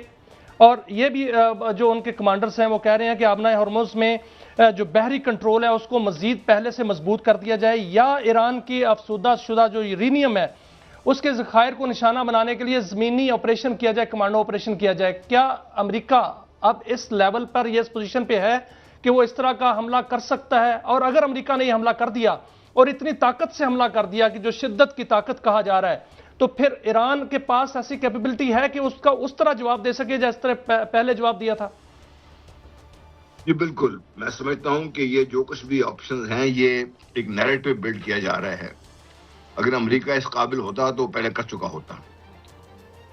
और ये भी जो उनके कमांडर्स हैं वो कह रहे हैं कि आबना हरमुज़ में जो बहरी कंट्रोल है उसको मजीद पहले से मजबूत कर दिया जाए, या ईरान की अफसुदा शुदा जो यूरेनियम है उसके ज़खायर को निशाना बनाने के लिए ज़मीनी ऑपरेशन किया जाए, कमांडो ऑपरेशन किया जाए। क्या अमेरिका अब इस लेवल पर, इस पोजीशन पे है कि वो इस तरह का हमला कर सकता है? और अगर अमेरिका ने यह हमला कर दिया और इतनी ताकत से हमला कर दिया कि जो शिद्दत की ताकत कहा जा रहा है, तो फिर ईरान के पास ऐसी कैपेबिलिटी है कि उसका उस तरह जवाब दे सके जिस तरह पहले जवाब दिया था? जी बिल्कुल, मैं समझता हूं कि ये जो कुछ भी ऑप्शन हैं ये एक नैरेटिव बिल्ड किया जा रहा है। अगर अमेरिका इस काबिल होता तो पहले कर चुका होता।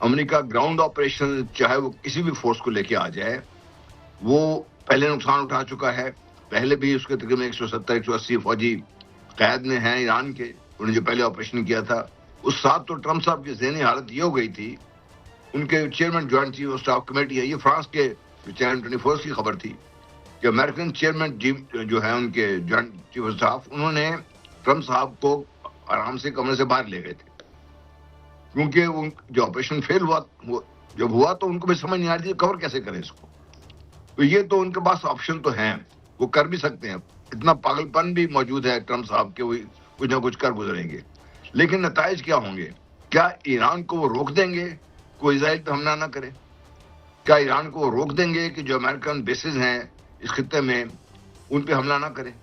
अमेरिका ग्राउंड ऑपरेशन चाहे वो किसी भी फोर्स को लेके आ जाए वो पहले नुकसान उठा चुका है। पहले भी उसके तकरीबन 170-180 फौजी कैद में हैं ईरान के, उन्होंने जो पहले ऑपरेशन किया था। उस साथ तो ट्रंप साहब की ज़हनी हालत ये हो गई थी, उनके chairman joint chief of staff committee है, ये फ्रांस के चेयरमैन 24 की खबर थी कि अमेरिकन चेयरमैन जो है उनके ज्वाइंट चीफ ऑफ स्टाफ, उन्होंने ट्रंप साहब को आराम से कमरे से बाहर ले गए थे, क्योंकि जो ऑपरेशन फेल हुआ जब हुआ तो उनको भी समझ नहीं आ रही थी कवर कैसे करें इसको। तो ये तो उनके पास ऑप्शन तो हैं, वो कर भी सकते हैं। इतना पागलपन भी मौजूद है ट्रंप साहब के, वो कुछ ना कुछ कर गुजरेंगे। लेकिन नताइज क्या होंगे? क्या ईरान को वो रोक देंगे कोई इजराइल पे हमला ना करे? क्या ईरान को वो रोक देंगे कि जो अमेरिकन बेसिस हैं इस खित्ते में उन पे हमला ना करे?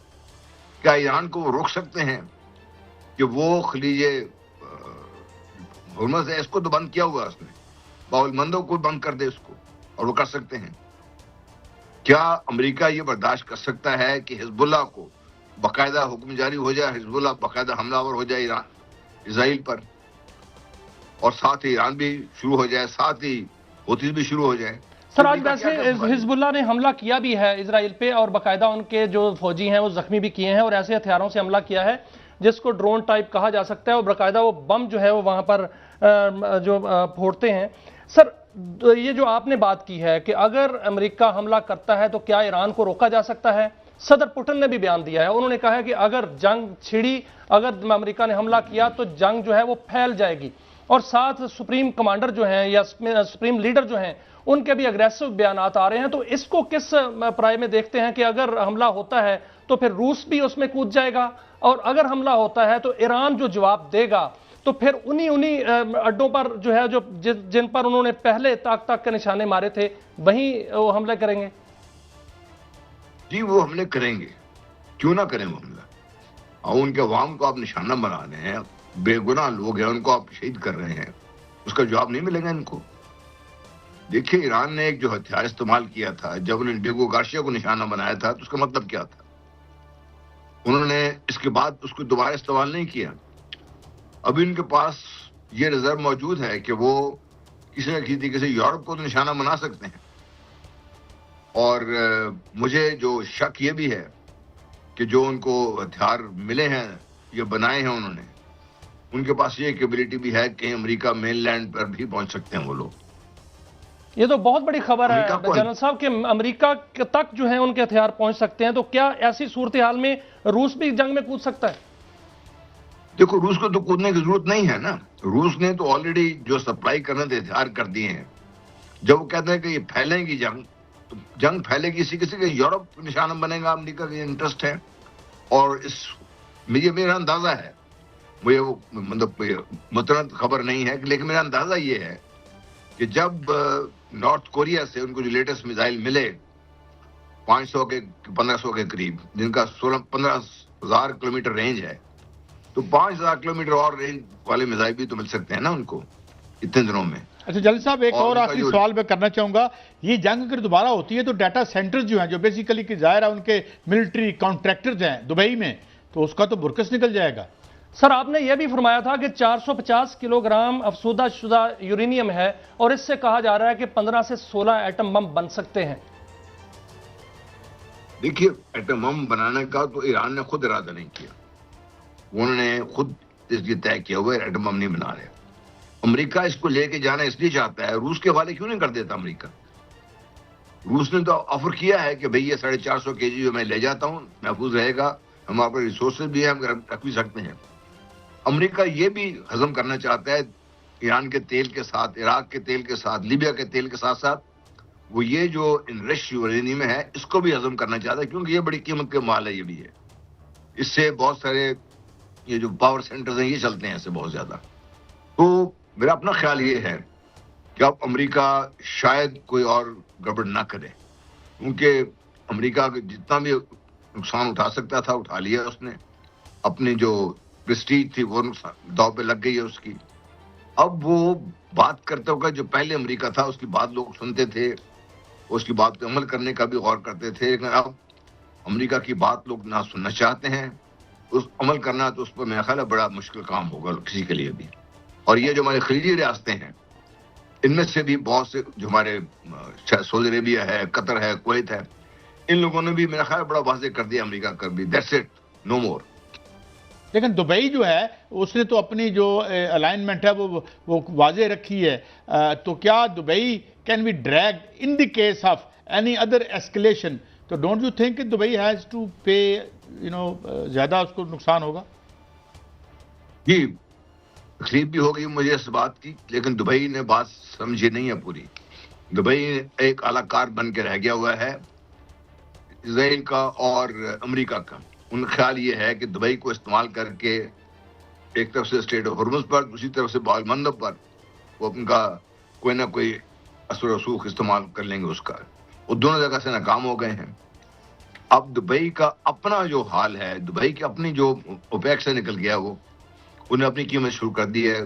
क्या ईरान को वो रोक सकते हैं कि वो खलीजे हुर्मुज़ है इसको तो बंद किया हुआ उसने, बाउल-मंदों को बंद कर दे इसको, और वो कर सकते हैं? क्या अमेरिका ये बर्दाश्त कर सकता है कि हिजबुल्लाह को बाकायदा हुक्म जारी हो जाए, हिजबुल्लाह बाकायदा हमलावर हो जाए इजराइल पर, और साथ ही ईरान भी शुरू हो जाए, साथ ही हूथी भी शुरू हो जाए? सर, आज वैसे हिजबुल्लाह ने हमला किया भी है इजराइल पे और बाकायदा उनके जो फौजी हैं वो जख्मी भी किए हैं और ऐसे हथियारों से हमला किया है जिसको ड्रोन टाइप कहा जा सकता है, और बाकायदा वो बम जो है वो वहां पर जो फोड़ते हैं। सर, ये जो आपने बात की है कि अगर अमेरिका हमला करता है तो क्या ईरान को रोका जा सकता है? सदर पुतिन ने भी बयान दिया है, उन्होंने कहा है कि अगर जंग छिड़ी, अगर अमेरिका ने हमला किया तो जंग जो है वो फैल जाएगी। और साथ सुप्रीम कमांडर जो हैं या सुप्रीम लीडर जो हैं उनके भी अग्रेसिव बयान आ रहे हैं। तो इसको किस प्राय में देखते हैं कि अगर हमला होता है तो फिर रूस भी उसमें कूद जाएगा, और अगर हमला होता है तो ईरान जो जवाब देगा तो फिर उन्हीं अड्डों पर जो है जो जिन पर उन्होंने पहले ताक के निशाने मारे थे वहीं वो हमला करेंगे? जी, वो हमले करेंगे, क्यों ना करें वो हमला। और उनके अवाम को आप निशाना बना रहे हैं, बेगुनाह लोग हैं, उनको आप शहीद कर रहे हैं, उसका जवाब नहीं मिलेगा इनको? देखिए, ईरान ने एक जो हथियार इस्तेमाल किया था जब उन्होंने डिएगो गार्सिया को निशाना बनाया था तो उसका मतलब क्या था? उन्होंने इसके बाद उसको दोबारा इस्तेमाल नहीं किया। अभी उनके पास ये रिजर्व मौजूद है कि वो किसी न किसी तरीके से यूरोप को तो निशाना बना सकते हैं। और मुझे जो शक ये भी है कि जो उनको हथियार मिले हैं, ये बनाए हैं उन्होंने, उनके पास ये कैपेबिलिटी भी है कि अमेरिका मेनलैंड पर भी पहुंच सकते हैं वो लोग। ये तो बहुत बड़ी खबर है जनरल साहब कि अमेरिका तक जो है उनके हथियार पहुंच सकते हैं। तो क्या ऐसी सूरत हाल में रूस भी जंग में कूद सकता है? देखो, रूस को तो कूदने की जरूरत नहीं है ना। रूस ने तो ऑलरेडी जो सप्लाई करने थे तैयार कर दिए हैं। जब वो कहते हैं कि ये फैलेगी जंग, तो जंग फैलेगी इसी किसी के यूरोप निशाना बनेगा, अमेरिका का इंटरेस्ट है। और इस मेरा अंदाजा है, मुझे वो मतलब मुतरद खबर नहीं है, लेकिन मेरा अंदाजा ये है कि जब नॉर्थ कोरिया से उनको जो लेटेस्ट मिसाइल मिले 500 के 1500 के करीब, जिनका 15,000 किलोमीटर रेंज है, तो 5,000 किलोमीटर और रेंज वाले मिसाइल भी तो मिल सकते हैं ना उनको इतने दिनों में। अच्छा जल साहब, एक और आखिरी सवाल मैं करना चाहूंगा, ये जंग अगर दोबारा होती है तो डाटा सेंटर्स जो हैं, जो बेसिकली कि जाहिर है उनके मिलिट्री कॉन्ट्रैक्टर्स हैं दुबई में, तो उसका तो बुरकस निकल जाएगा। सर आपने यह भी फरमाया था कि 450 किलोग्राम अफसूदा शुदा यूरेनियम है और इससे कहा जा रहा है कि 15 से 16 एटम बम बन सकते हैं। देखिए, एटम बम बनाने का तो ईरान ने खुद इरादा नहीं किया, उन्होंने खुद इसलिए तय किया हुआ है एटम बम नहीं बना रहे। अमेरिका इसको लेके जाना इसलिए चाहता है, रूस के हवाले क्यों नहीं कर देता अमेरिका? रूस ने तो ऑफर किया है कि भाई ये 450 kg जो मैं ले जाता हूं महफूज रहेगा, हमारे पास रिसोर्सेज भी है, हम रख भी सकते हैं। अमेरिका ये भी हजम करना चाहता है ईरान के तेल के साथ, इराक के तेल के साथ, लीबिया के तेल के साथ साथ वो ये जो इनरिच्ड यूरेनियम है इसको भी हजम करना चाहता है, क्योंकि ये बड़ी कीमत के माल है। ये भी है, इससे बहुत सारे ये जो पावर सेंटर्स हैं ये चलते हैं इससे बहुत ज्यादा। तो मेरा अपना ख्याल ये है कि अब अमेरिका शायद कोई और गड़बड़ ना करे, क्योंकि अमेरिका जितना भी नुकसान उठा सकता था उठा लिया उसने, अपनी जो प्रेस्टीज थी वो दाव पे लग गई है उसकी। अब वो बात करते हुए जो पहले अमेरिका था उसकी बात लोग सुनते थे, उसकी बात पे अमल करने का भी गौर करते थे, लेकिन अब अमेरिका की बात लोग ना सुनना चाहते हैं, उस अमल करना तो उस पर मेरा ख्याल है बड़ा मुश्किल काम होगा किसी के लिए भी। और ये जो हमारे खलीजी रियासतें हैं इनमें से भी बहुत से जो हमारे सऊदी अरेबिया है, कतर है, कुवैत है, इन लोगों ने भी मेरा ख्याल बड़ा वाज़ेह कर दिया अमेरिका कर भी, दैट्स इट, नो मोर। लेकिन दुबई जो है उसने तो अपनी जो अलाइनमेंट है वो वाजे रखी है, तो क्या Dubai can be dragged in the case of any other escalation? तो don't you think Dubai has to pay ज्यादा उसको नुकसान होगा? जी, तकलीफ भी होगी मुझे इस बात की, लेकिन दुबई ने बात समझी नहीं है पूरी। दुबई एक अलाकार बन के रह गया हुआ है इजराइल का और अमेरिका का। उनका ख्याल ये है कि दुबई को इस्तेमाल करके एक तरफ से स्टेट ऑफ हॉर्मुज़ पर, दूसरी तरफ से बाब मंदब पर वो उनका कोई ना कोई असर रसूख इस्तेमाल कर लेंगे उसका। वो दोनों जगह से नाकाम हो गए हैं। अब दुबई का अपना जो हाल है, दुबई की अपनी जो ओपेक से निकल गया वो, उन्हें अपनी कीमत शुरू कर दी है,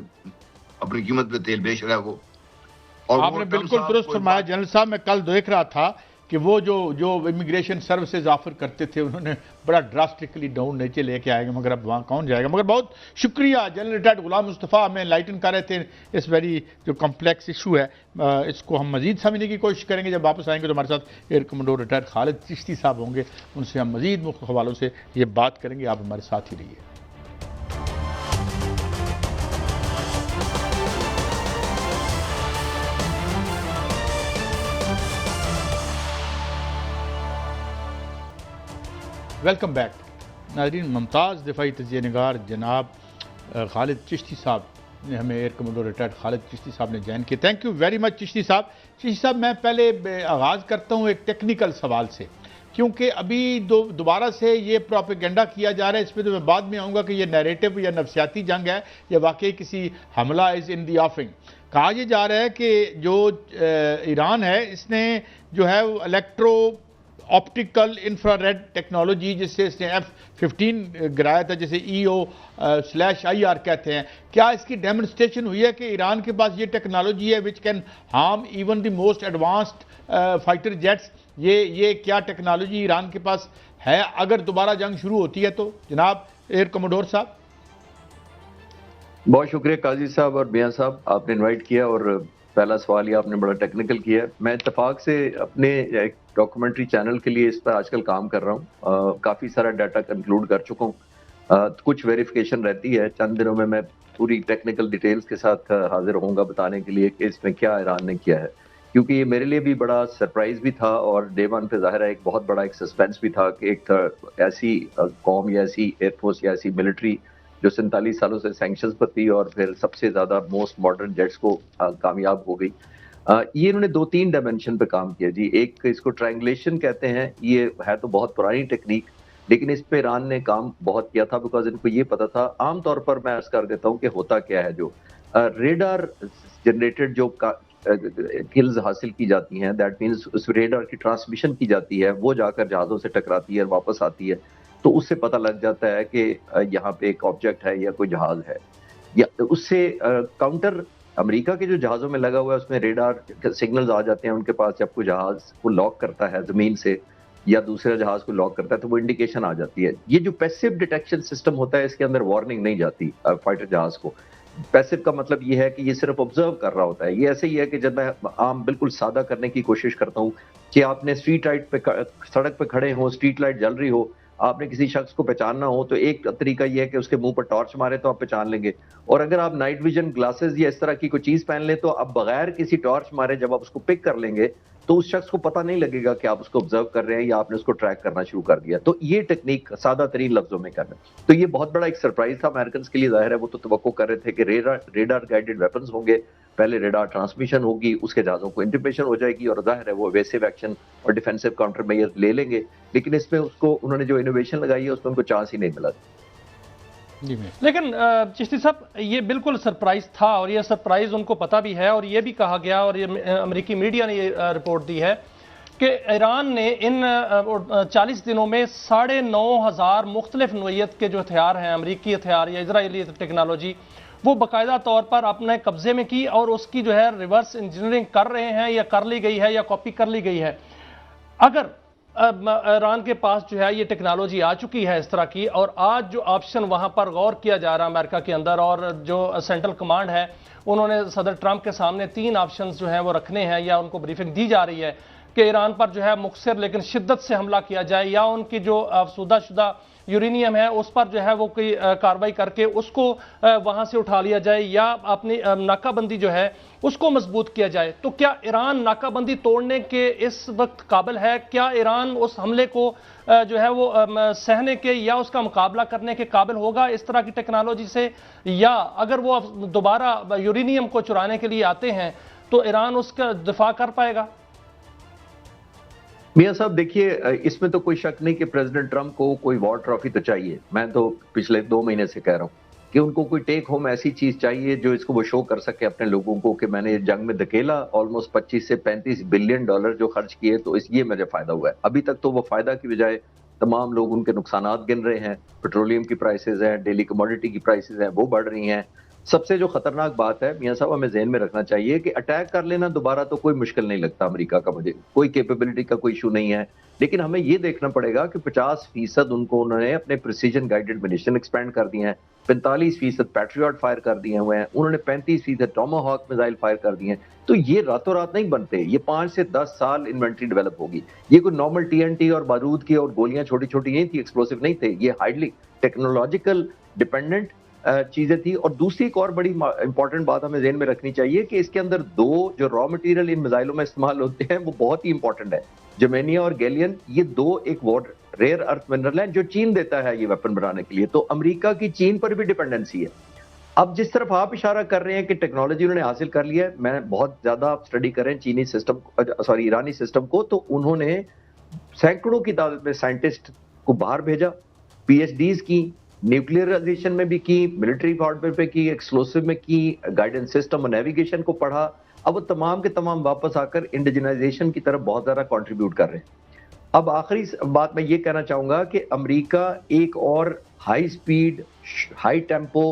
अपनी कीमत पे तेल बेच रहा है वो। और आपने बिल्कुल दुरुस्त फरमाया जनरल साहब। मैं कल देख रहा था कि वो जो इमिग्रेशन सर्विसेज ऑफर करते थे उन्होंने बड़ा ड्रास्टिकली डाउन नीचे लेके आएंगे, मगर अब वहाँ कौन जाएगा। मगर बहुत शुक्रिया जनरल रिटायर्ड गुलाम मुस्तफ़ा, हमें लाइटन कर रहे थे इस वेरी जो कम्प्लेक्स इशू है, इसको हम मजीद समझने की कोशिश करेंगे। जब वापस आएंगे तो हमारे साथ air commander retired Khalid Chishti साहब होंगे, उनसे हम मजीद मुख्तलिफ हवालों से ये बात करेंगे। आप हमारे साथ ही रहिए। वेलकम बैक नाज़रीन। मुमताज़ दिफाई तजिया निगार जनाब खालिद चिश्ती साहब ने हमें air commander retired Khalid Chishti साहब ने ज्वाइन किया। Thank you very much Chishti साहब। चिश्ती साहब, मैं पहले आगाज़ करता हूँ एक टेक्निकल सवाल से, क्योंकि अभी दोबारा से ये प्रोपेगेंडा किया जा रहा है, इस पर तो मैं बाद में आऊँगा कि ये नैरेटिव या नफसियाती जंग है या वाकई किसी हमला इज़ इन दी ऑफिंग। कहा यह जा रहा है कि जो ईरान है इसने जो है इलेक्ट्रो ऑप्टिकल इंफ्रारेड टेक्नोलॉजी जिससे इसने F-15 गिराया था, जिसे EO/IR कहते हैं, क्या इसकी डेमोन्स्ट्रेशन हुई है कि ईरान के पास ये टेक्नोलॉजी है which can harm even the most advanced fighter jets? ये क्या टेक्नोलॉजी ईरान के पास है अगर दोबारा जंग शुरू होती है तो? जनाब एयर कमोडोर साहब। बहुत शुक्रिया काजी साहब और मियां साहब, आपने इनवाइट किया और पहला सवाल ये आपने बड़ा टेक्निकल किया है। मैं इत्तेफाक से अपने एक डॉक्यूमेंट्री चैनल के लिए इस पर आजकल काम कर रहा हूँ, काफ़ी सारा डाटा कंक्लूड कर चुका हूँ, कुछ वेरिफिकेशन रहती है। चंद दिनों में मैं पूरी टेक्निकल डिटेल्स के साथ हाजिर होऊंगा बताने के लिए कि इसमें क्या ईरान ने किया है, क्योंकि ये मेरे लिए भी बड़ा सरप्राइज भी था और डे वन पे ज़ाहिर है एक बहुत बड़ा एक सस्पेंस भी था कि एक ऐसी कौम या ऐसी एयरफोर्स या ऐसी मिलिट्री जो 47 सालों से सैंक्शंस पर थी और फिर सबसे ज्यादा मोस्ट मॉडर्न जेट्स को कामयाब हो गई। ये इन्होंने 2-3 डायमेंशन पे काम किया जी। एक इसको ट्रायंगुलेशन कहते हैं, ये है तो बहुत पुरानी टेक्निक, लेकिन इस पे ईरान ने काम बहुत किया था बिकॉज इनको ये पता था। आमतौर पर मैं अर्ज कर देता हूँ कि होता क्या है, जो रेडार जनरेटेड जो किल्स हासिल की जाती हैं, दैट मीन्स उस रेडार की ट्रांसमिशन की जाती है, वो जाकर जहाज़ों से टकराती है और वापस आती है, तो उससे पता लग जाता है कि यहाँ पे एक ऑब्जेक्ट है या कोई जहाज है। या उससे काउंटर अमेरिका के जो जहाज़ों में लगा हुआ है उसमें रेडार सिग्नल्स आ जाते हैं उनके पास। जब कोई जहाज को लॉक करता है ज़मीन से या दूसरा जहाज को लॉक करता है तो वो इंडिकेशन आ जाती है। ये जो पैसिव डिटेक्शन सिस्टम होता है, इसके अंदर वार्निंग नहीं जाती फाइटर जहाज को। पैसिव का मतलब ये है कि ये सिर्फ ऑब्जर्व कर रहा होता है। ये ऐसे ही है कि जब मैं आम बिल्कुल सादा करने की कोशिश करता हूँ कि आपने स्ट्रीट लाइट पे, सड़क पे खड़े हो, स्ट्रीट लाइट जल रही हो, आपने किसी शख्स को पहचानना हो तो एक तरीका ये है कि उसके मुंह पर टॉर्च मारे तो आप पहचान लेंगे। और अगर आप नाइट विजन ग्लासेस या इस तरह की कोई चीज पहन ले तो आप बगैर किसी टॉर्च मारे जब आप उसको पिक कर लेंगे तो उस शख्स को पता नहीं लगेगा कि आप उसको ऑब्जर्व कर रहे हैं या आपने उसको ट्रैक करना शुरू कर दिया। तो ये टेक्निक सादा तरीन लफ्जों में करना, तो ये बहुत बड़ा एक सरप्राइज था अमेरिकन के लिए। जाहिर है वो तो तवक्को कर रहे थे कि रेडार गाइडेड वेपन्स होंगे, पहले रेडार ट्रांसमिशन होगी, उसके जहाजों को इंटिमेशन हो जाएगी और जाहिर है वो एवेसिव एक्शन और डिफेंसिव काउंटर मेजर ले लेंगे। लेकिन इसमें उसको उन्होंने जो इनोवेशन लगाई है उसमें उनको चांस ही नहीं मिला। लेकिन चिश्ती साहब, ये बिल्कुल सरप्राइज था और ये सरप्राइज उनको पता भी है और ये भी कहा गया और ये अमेरिकी मीडिया ने ये रिपोर्ट दी है कि ईरान ने इन 40 दिनों में 9,500 मुख्तलिफ नौइयत के जो हथियार हैं, अमेरिकी हथियार या इजरायली टेक्नोलॉजी, वो बाकायदा तौर पर अपने कब्जे में की और उसकी जो है रिवर्स इंजीनियरिंग कर रहे हैं या कर ली गई है या कॉपी कर ली गई है। अगर ईरान के पास जो है ये टेक्नोलॉजी आ चुकी है इस तरह की, और आज जो ऑप्शन वहां पर गौर किया जा रहा है अमेरिका के अंदर, और जो सेंट्रल कमांड है उन्होंने सदर ट्रंप के सामने 3 ऑप्शन जो हैं वो रखने हैं या उनको ब्रीफिंग दी जा रही है कि ईरान पर जो है मुखसर लेकिन शिद्दत से हमला किया जाए, या उनकी जो अफसूदा यूरेनियम है उस पर जो है वो कोई कार्रवाई करके उसको वहां से उठा लिया जाए, या अपनी नाकाबंदी जो है उसको मजबूत किया जाए। तो क्या ईरान नाकाबंदी तोड़ने के इस वक्त काबिल है? क्या ईरान उस हमले को जो है वो सहने के या उसका मुकाबला करने के काबिल होगा इस तरह की टेक्नोलॉजी से? या अगर वो दोबारा यूरेनियम को चुराने के लिए आते हैं तो ईरान उसका दिफा कर पाएगा? मियां साहब देखिए, इसमें तो कोई शक नहीं कि प्रेसिडेंट ट्रंप को कोई वॉर ट्रॉफी तो चाहिए। मैं तो पिछले 2 महीने से कह रहा हूं कि उनको कोई टेक होम ऐसी चीज चाहिए जो इसको वो शो कर सके अपने लोगों को कि मैंने जंग में धकेला, ऑलमोस्ट 25 से 35 बिलियन डॉलर जो खर्च किए, तो ये मुझे फायदा हुआ है। अभी तक तो वो फायदा की बजाय तमाम लोग उनके नुकसानात गिन रहे हैं। पेट्रोलियम की प्राइसेस हैं, डेली कमोडिटी की प्राइसेस हैं, वो बढ़ रही हैं। सबसे जो खतरनाक बात है मियां साहब, हमें ज़हन में रखना चाहिए कि अटैक कर लेना दोबारा तो कोई मुश्किल नहीं लगता अमेरिका का, मुझे कोई कैपेबिलिटी का कोई इशू नहीं है। लेकिन हमें ये देखना पड़ेगा कि 50% उन्होंने अपने प्रिसीजन गाइडेड मिशन एक्सपेंड कर दिए हैं, 45% पैट्रियट फायर कर दिए हुए हैं, उन्होंने 35% टोमाहॉक मिसाइल फायर कर दिए हैं। तो ये रातों रात नहीं बनते, ये 5 से 10 साल इन्वेंट्री डेवलप होगी। ये कोई नॉर्मल TNT और बारूद की और गोलियां छोटी छोटी नहीं थी, एक्सप्लोसिव नहीं थे, ये हार्डली टेक्नोलॉजिकल डिपेंडेंट चीजें थी। और दूसरी एक और बड़ी इंपॉर्टेंट बात हमें ज़हन में रखनी चाहिए कि इसके अंदर 2 जो रॉ मटेरियल इन मिसाइलों में इस्तेमाल होते हैं वो बहुत ही इंपॉर्टेंट है, जर्मेनियम और गैलियन। ये 2 एक रेयर अर्थ मिनरल है जो चीन देता है ये वेपन बनाने के लिए। तो अमेरिका की चीन पर भी डिपेंडेंसी है। अब जिस तरफ आप इशारा कर रहे हैं कि टेक्नोलॉजी उन्होंने हासिल कर लिया है, मैं बहुत ज्यादा स्टडी करें चीनी सिस्टम, सॉरी ईरानी सिस्टम को, तो उन्होंने सैकड़ों की तादाद में साइंटिस्ट को बाहर भेजा, PhDs की, न्यूक्लियराइजेशन में भी की, मिलिट्री हार्डवेयर पे की, एक्सप्लोसिव में की, गाइडेंस सिस्टम और नेविगेशन को पढ़ा। अब वो तमाम के तमाम वापस आकर इंडिजिनाइजेशन की तरफ बहुत ज्यादा कंट्रीब्यूट कर रहे हैं। अब आखिरी बात मैं ये कहना चाहूंगा कि अमेरिका एक और high speed high tempo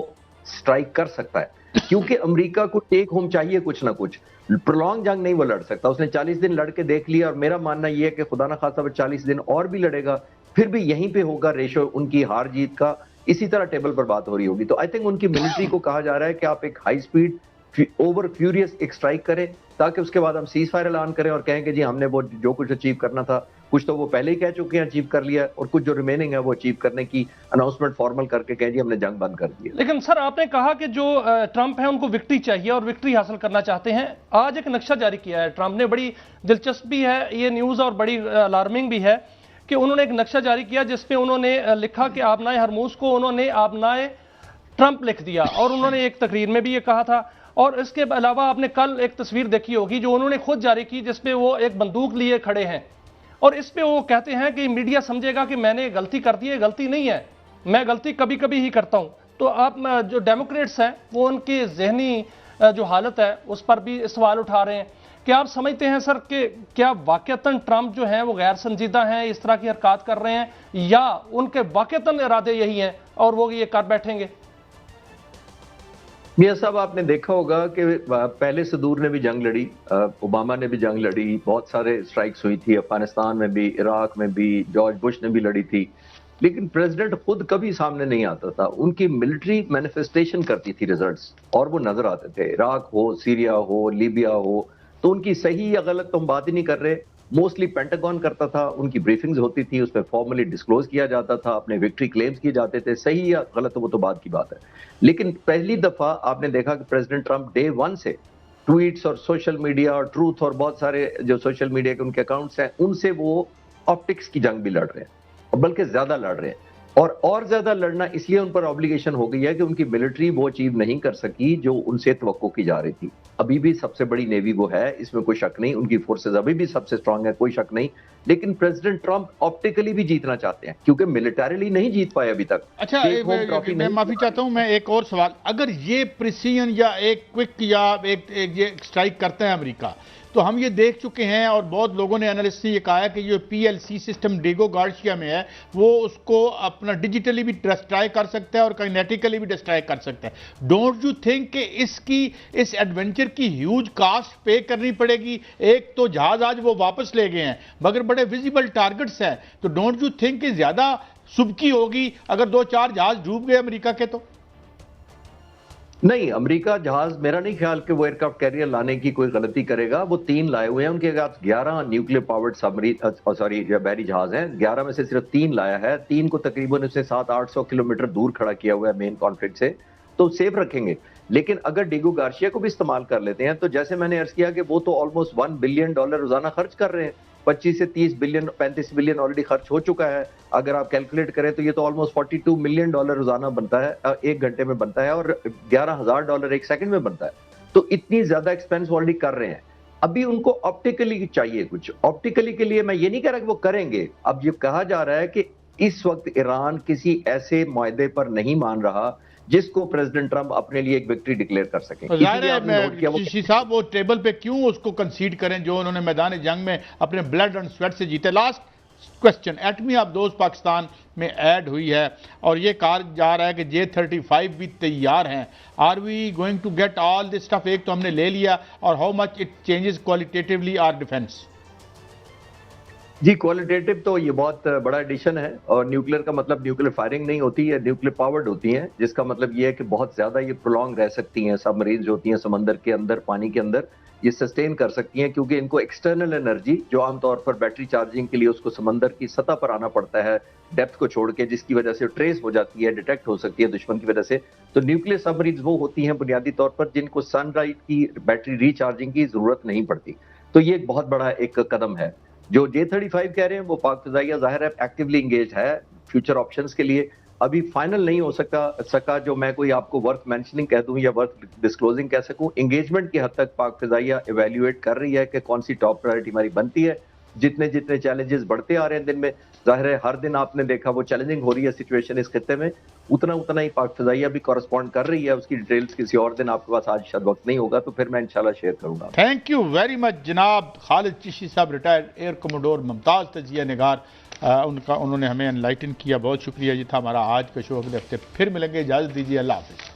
strike कर सकता है, क्योंकि अमेरिका को टेक होम चाहिए कुछ ना कुछ। प्रोलॉन्ग जंग नहीं वो लड़ सकता, उसने 40 दिन लड़ के देख लिया, और मेरा मानना यह है कि खुदा ना खासा वो 40 दिन और भी लड़ेगा, फिर भी यहीं पे होगा रेशो उनकी हार जीत का, इसी तरह टेबल पर बात हो रही होगी। तो आई थिंक उनकी मिलिट्री को कहा जा रहा है कि आप एक हाई स्पीड ओवर फ्यूरियस एक स्ट्राइक करें, ताकि उसके बाद हम सीज फायर ऐलान करें और कहें कि जी हमने वो जो कुछ अचीव करना था, कुछ तो वो पहले ही कह चुके हैं अचीव कर लिया, और कुछ जो रिमेनिंग है वो अचीव करने की अनाउंसमेंट फॉर्मल करके कहें जी हमने जंग बंद कर दी। लेकिन सर आपने कहा कि जो ट्रंप है उनको विक्ट्री चाहिए और विक्ट्री हासिल करना चाहते हैं। आज एक नक्शा जारी किया है ट्रंप ने, बड़ी दिलचस्प भी है ये न्यूज़ और बड़ी अलार्मिंग भी है कि उन्होंने एक नक्शा जारी किया जिसमें उन्होंने लिखा कि आबनाए हरमूज को उन्होंने आबनाए ट्रंप लिख दिया। और उन्होंने एक तकरीर में भी ये कहा था। और इसके अलावा आपने कल एक तस्वीर देखी होगी जो उन्होंने खुद जारी की, जिसपे वो एक बंदूक लिए खड़े हैं और इस पे वो कहते हैं कि मीडिया समझेगा कि मैंने गलती कर दी है। गलती नहीं है, मैं गलती कभी कभी ही करता हूं। तो आप जो डेमोक्रेट्स हैं वो उनकी जहनी जो हालत है उस पर भी सवाल उठा रहे हैं। क्या आप समझते हैं सर कि क्या वाकईतन ट्रंप जो हैं वो गैर संजीदा हैं, इस तरह की हरकत कर रहे हैं, या उनके वाकईतन इरादे यही हैं और वो ये कर बैठेंगे? मियां साहब, आपने देखा होगा कि पहले सदूर ने भी जंग लड़ी, ओबामा ने भी जंग लड़ी, बहुत सारे स्ट्राइक्स हुई थी अफगानिस्तान में भी, इराक में भी, जॉर्ज बुश ने भी लड़ी थी, लेकिन प्रेसिडेंट खुद कभी सामने नहीं आता था। उनकी मिलिट्री मैनिफेस्टेशन करती थी रिजल्ट्स, और वो नजर आते थे। इराक हो, सीरिया हो, लीबिया हो, तो उनकी सही या गलत तो हम बात ही नहीं कर रहे। मोस्टली पेंटागन करता था, उनकी ब्रीफिंग्स होती थी, उसमें फॉर्मली डिस्क्लोज किया जाता था, अपने विक्ट्री क्लेम्स किए जाते थे। सही या गलत वो तो बात की बात है, लेकिन पहली दफा आपने देखा कि प्रेसिडेंट ट्रंप डे 1 से ट्वीट्स और सोशल मीडिया और ट्रूथ और बहुत सारे जो सोशल मीडिया के उनके अकाउंट्स हैं, उनसे वो ऑप्टिक्स की जंग भी लड़ रहे हैं, और बल्कि ज्यादा लड़ रहे हैं। और ज्यादा लड़ना इसलिए उन पर ऑब्लिगेशन हो गई है कि उनकी मिलिट्री वो अचीव नहीं कर सकी जो उनसे तवक्को की जा रही थी। अभी भी सबसे बड़ी नेवी वो है, इसमें कोई शक नहीं, उनकी फोर्सेस अभी भी सबसे स्ट्रांग है, कोई शक नहीं। लेकिन प्रेसिडेंट ट्रंप ऑप्टिकली भी जीतना चाहते हैं, क्योंकि मिलिटरीली नहीं जीत पाए अभी तक। अच्छा, मैं माफी चाहता हूं, मैं एक और सवाल, अगर ये प्रिसीजन या एक क्विक या एक स्ट्राइक करते हैं अमेरिका, तो हम ये देख चुके हैं और बहुत लोगों ने, एनालिस्ट ने ये कहा है कि जो PLC सिस्टम डेगो गार्सिया में है वो उसको अपना डिजिटली भी डिस्ट्रॉय कर सकता है और काइनेटिकली भी डिस्ट्रॉय कर सकता है। डोंट यू थिंक कि इस एडवेंचर की ह्यूज कास्ट पे करनी पड़ेगी? एक तो जहाज आज वो वापस ले गए हैं मगर बड़े विजिबल टारगेट्स हैं, तो डोंट यू थिंक कि ज्यादा सुबकी होगी अगर 2-4 जहाज डूब गए अमेरिका के? तो नहीं, अमेरिका जहाज मेरा नहीं ख्याल कि वो एयरक्राफ्ट कैरियर लाने की कोई गलती करेगा। वो 3 लाए हुए हैं, उनके पास 11 न्यूक्लियर पावर्ड सबमरीन बहरी जहाज हैं। 11 में से सिर्फ 3 लाया है। 3 को तकरीबन उसने 700-800 किलोमीटर दूर खड़ा किया हुआ है मेन कॉन्फ्लिक्ट से, तो सेफ रखेंगे। लेकिन अगर डेगो गार्सिया को भी इस्तेमाल कर लेते हैं, तो जैसे मैंने अर्ज किया कि वो तो ऑलमोस्ट $1 बिलियन रोजाना खर्च कर रहे हैं। 25 से 30 बिलियन, 35 बिलियन ऑलरेडी खर्च हो चुका है। अगर आप कैलकुलेट करें तो ये तो ऑलमोस्ट $42 मिलियन रोजाना बनता है, 1 घंटे में बनता है, और $11,000 1 सेकंड में बनता है। तो इतनी ज्यादा एक्सपेंस ऑलरेडी कर रहे हैं। अभी उनको ऑप्टिकली चाहिए कुछ। ऑप्टिकली के लिए मैं ये नहीं कह रहा कि वो करेंगे। अब ये कहा जा रहा है कि इस वक्त ईरान किसी ऐसे मुआहदे पर नहीं मान रहा जिसको प्रेसिडेंट ट्रंप अपने लिए एक विक्ट्री डिक्लेयर कर सके। साहब वो टेबल पे क्यों उसको कंसीड करें जो उन्होंने मैदान जंग में अपने ब्लड एंड स्वेट से जीते? लास्ट क्वेश्चन, एटमी ऑफ पाकिस्तान में ऐड हुई है और ये कहा जा रहा है कि J-35 भी तैयार हैं। Are we going to get all this stuff? एक तो हमने ले लिया, और how much it changes qualitatively our defence? जी, क्वालिटेटिव तो ये बहुत बड़ा एडिशन है, और न्यूक्लियर का मतलब न्यूक्लियर फायरिंग नहीं होती है, न्यूक्लियर पावर्ड होती है, जिसका मतलब ये है कि बहुत ज्यादा ये प्रोलॉन्ग रह सकती हैं। सबमरीन्स होती हैं समंदर के अंदर, पानी के अंदर, ये सस्टेन कर सकती हैं, क्योंकि इनको एक्सटर्नल एनर्जी जो आमतौर पर बैटरी चार्जिंग के लिए उसको समंदर की सतह पर आना पड़ता है डेप्थ को छोड़ के, जिसकी वजह से ट्रेस हो जाती है, डिटेक्ट हो सकती है दुश्मन की वजह से। तो न्यूक्लियर सबमरीन्स वो होती हैं बुनियादी तौर पर जिनको सनलाइट की बैटरी रिचार्जिंग की जरूरत नहीं पड़ती। तो ये एक बहुत बड़ा एक कदम है। जो J-35 कह रहे हैं वो पाक फिजाइया जाहिर है एक्टिवली इंगेज है फ्यूचर ऑप्शंस के लिए। अभी फाइनल नहीं हो सका जो मैं कोई आपको वर्थ मेंशनिंग कह दूं या वर्थ डिस्क्लोजिंग कह सकूं। एंगेजमेंट की हद तक पाक फिजाइया इवेल्युएट कर रही है कि कौन सी टॉप प्रायोरिटी हमारी बनती है। जितने जितने चैलेंजेस बढ़ते आ रहे हैं दिन में, जाहिर है हर दिन आपने देखा वो चैलेंजिंग हो रही है सिचुएशन इस खित्ते में, उतना ही पाक फिजाइया भी कॉरेस्पॉन्ड कर रही है। उसकी डिटेल्स किसी और दिन आपके पास आज शायद वक्त नहीं होगा, तो फिर मैं इंशाल्लाह शेयर करूंगा। थैंक यू वेरी मच जनाब खालिद चिश्ती साहब, रिटायर्ड एयर कमोडोर, मुमताज तजिया निगार, उन्होंने हमें एनलाइटन किया। बहुत शुक्रिया। ये था हमारा आज का शो। अगले हफ्ते फिर मिलेंगे, इजाजत दीजिए, अल्लाह हाफिज़।